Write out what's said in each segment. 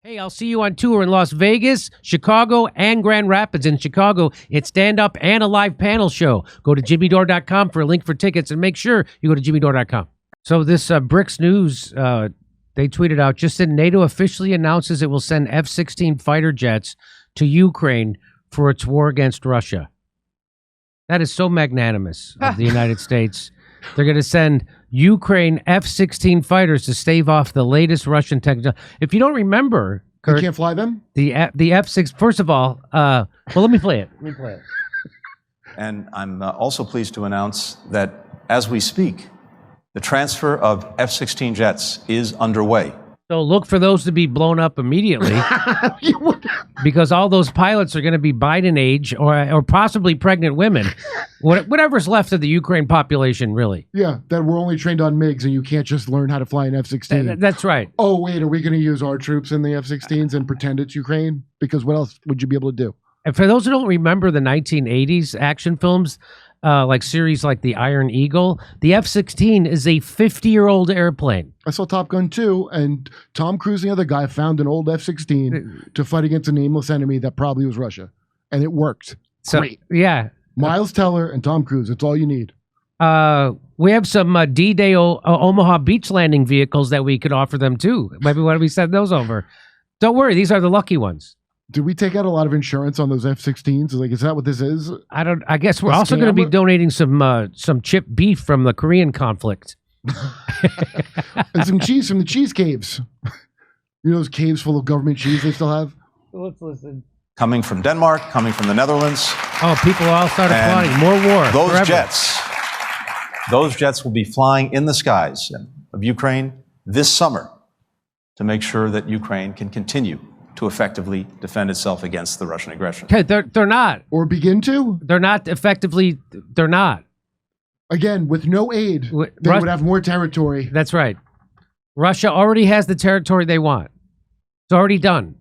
Hey, I'll see you on tour in Las Vegas, Chicago, and Grand Rapids. In Chicago, it's stand-up and a live panel show. Go to jimmydore.com for a link for tickets, and make sure you go to jimmydore.com. So this BRICS News, they tweeted out, just in NATO officially announces it will send F-16 fighter jets to Ukraine for its war against Russia. That is so magnanimous of the United States. They're going to send Ukraine F-16 fighters to stave off the latest Russian technology. If you don't remember, Kurt, you can't fly them? The F-6. First of all, well, let me play it. And I'm also pleased to announce that as we speak, the transfer of F-16 jets is underway. So look for those to be blown up immediately, because all those pilots are going to be Biden age or possibly pregnant women, whatever's left of the Ukraine population, really. Yeah, that we're only trained on MiGs and you can't just learn how to fly an F-16. That's right. Oh, wait, are we going to use our troops in the F-16s and pretend it's Ukraine? Because what else would you be able to do? And for those who don't remember the 1980s action films, like series like The Iron Eagle, the F-16 is a 50-year-old airplane. I saw Top Gun 2, and Tom Cruise and the other guy found an old F-16 to fight against a nameless enemy that probably was Russia. And it worked. So, great. Yeah. Miles Teller and Tom Cruise, that's all you need. We have some D-Day Omaha beach landing vehicles that we could offer them too. Maybe why don't we send those over? Don't worry, these are the lucky ones. Did we take out a lot of insurance on those F-16s? Like, is that what this is? I guess we're also going to be donating some chipped beef from the Korean conflict. And some cheese from the cheese caves. You know those caves full of government cheese they still have? Let's listen. Coming from Denmark, coming from the Netherlands. Oh, people all started plotting. More war. Those jets will be flying in the skies of Ukraine this summer to make sure that Ukraine can continue to effectively defend itself against the Russian aggression. Okay, they're not. Or begin to? They're not effectively, they're not. Again, with no aid, they would have more territory. That's right. Russia already has the territory they want. It's already done.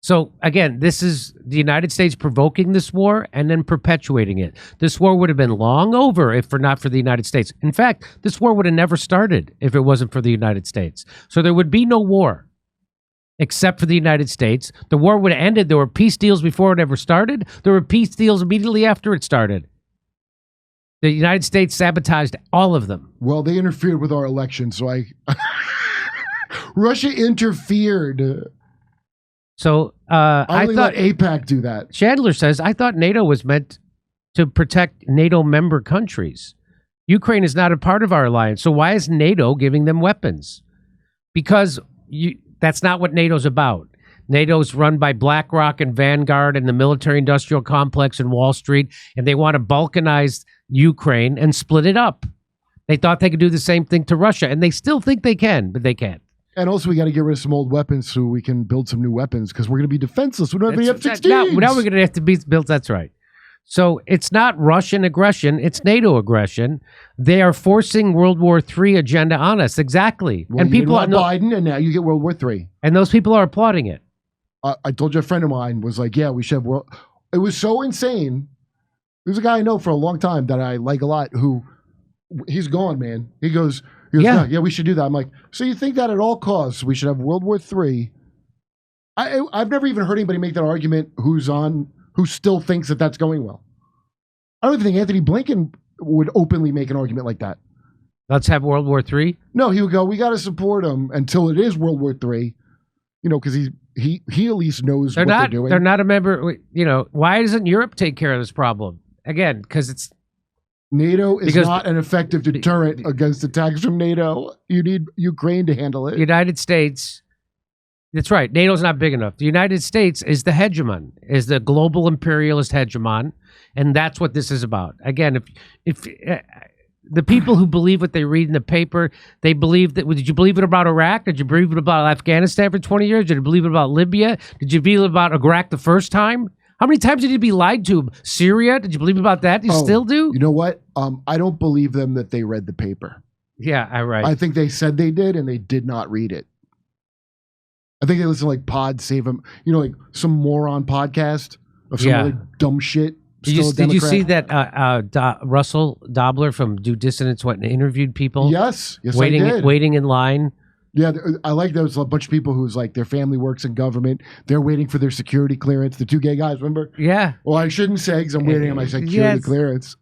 So, again, this is the United States provoking this war and then perpetuating it. This war would have been long over if not for the United States. In fact, this war would have never started if it wasn't for the United States. So there would be no war except for the United States. The war would have ended. There were peace deals before it ever started. There were peace deals immediately after it started. The United States sabotaged all of them. Well, they interfered with our election, so Russia interfered. So I thought let AIPAC do that. Chandler says, I thought NATO was meant to protect NATO member countries. Ukraine is not a part of our alliance, so why is NATO giving them weapons? Because that's not what NATO's about. NATO's run by BlackRock and Vanguard and the military-industrial complex in Wall Street, and they want to balkanize Ukraine and split it up. They thought they could do the same thing to Russia, and they still think they can, but they can't. And also, we got to get rid of some old weapons so we can build some new weapons, because we're going to be defenseless. We don't have any F-16s. Now we're going to have to be built. That's right. So it's not Russian aggression. It's NATO aggression. They are forcing World War III agenda on us. Exactly. Well, and people are Biden, and now you get World War III. And those people are applauding it. I told you a friend of mine was like, yeah, we should have world. It was so insane. There's a guy I know for a long time that I like a lot who, he's gone, man. He goes, yeah, we should do that. I'm like, so you think that at all costs we should have World War III? I've never even heard anybody make that argument who still thinks that that's going well. I don't even think Antony Blinken would openly make an argument like that. Let's have World War III? No, he would go, we got to support him until it is World War III, because he at least knows what they're doing. They're not a member. Why doesn't Europe take care of this problem? Again, because it's NATO is not an effective deterrent against attacks from NATO. You need Ukraine to handle it. United States. That's right. NATO's not big enough. The United States is the hegemon, is the global imperialist hegemon, and that's what this is about. Again, if the people who believe what they read in the paper, they believe that. Did you believe it about Iraq? Did you believe it about Afghanistan for 20 years? Did you believe it about Libya? Did you believe it about Iraq the first time? How many times did you be lied to? Syria? Did you believe about that? You still do? You know what? I don't believe them that they read the paper. Yeah, right. I think they said they did, and they did not read it. I think they listen to like Pod Save Them, like some moron podcast of some really dumb shit. Did you see that Russell Dobler from Do Dissonance went and interviewed people? Yes, I did. Waiting in line Yeah, I like those a bunch of people who's like their family works in government. They're waiting for their security clearance. The two gay guys, remember? Yeah. Well, I shouldn't say because I'm waiting on my security clearance.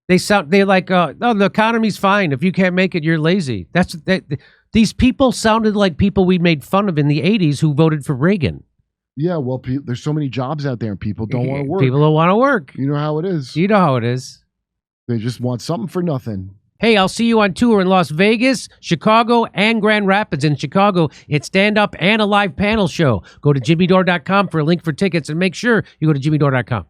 They're like, oh, the economy's fine. If you can't make it, you're lazy. These people sounded like people we made fun of in the 80s who voted for Reagan. Yeah, well, there's so many jobs out there and people don't want to work. People don't want to work. You know how it is. You know how it is. They just want something for nothing. Hey, I'll see you on tour in Las Vegas, Chicago, and Grand Rapids. In Chicago, it's stand-up and a live panel show. Go to jimmydore.com for a link for tickets, and make sure you go to jimmydore.com.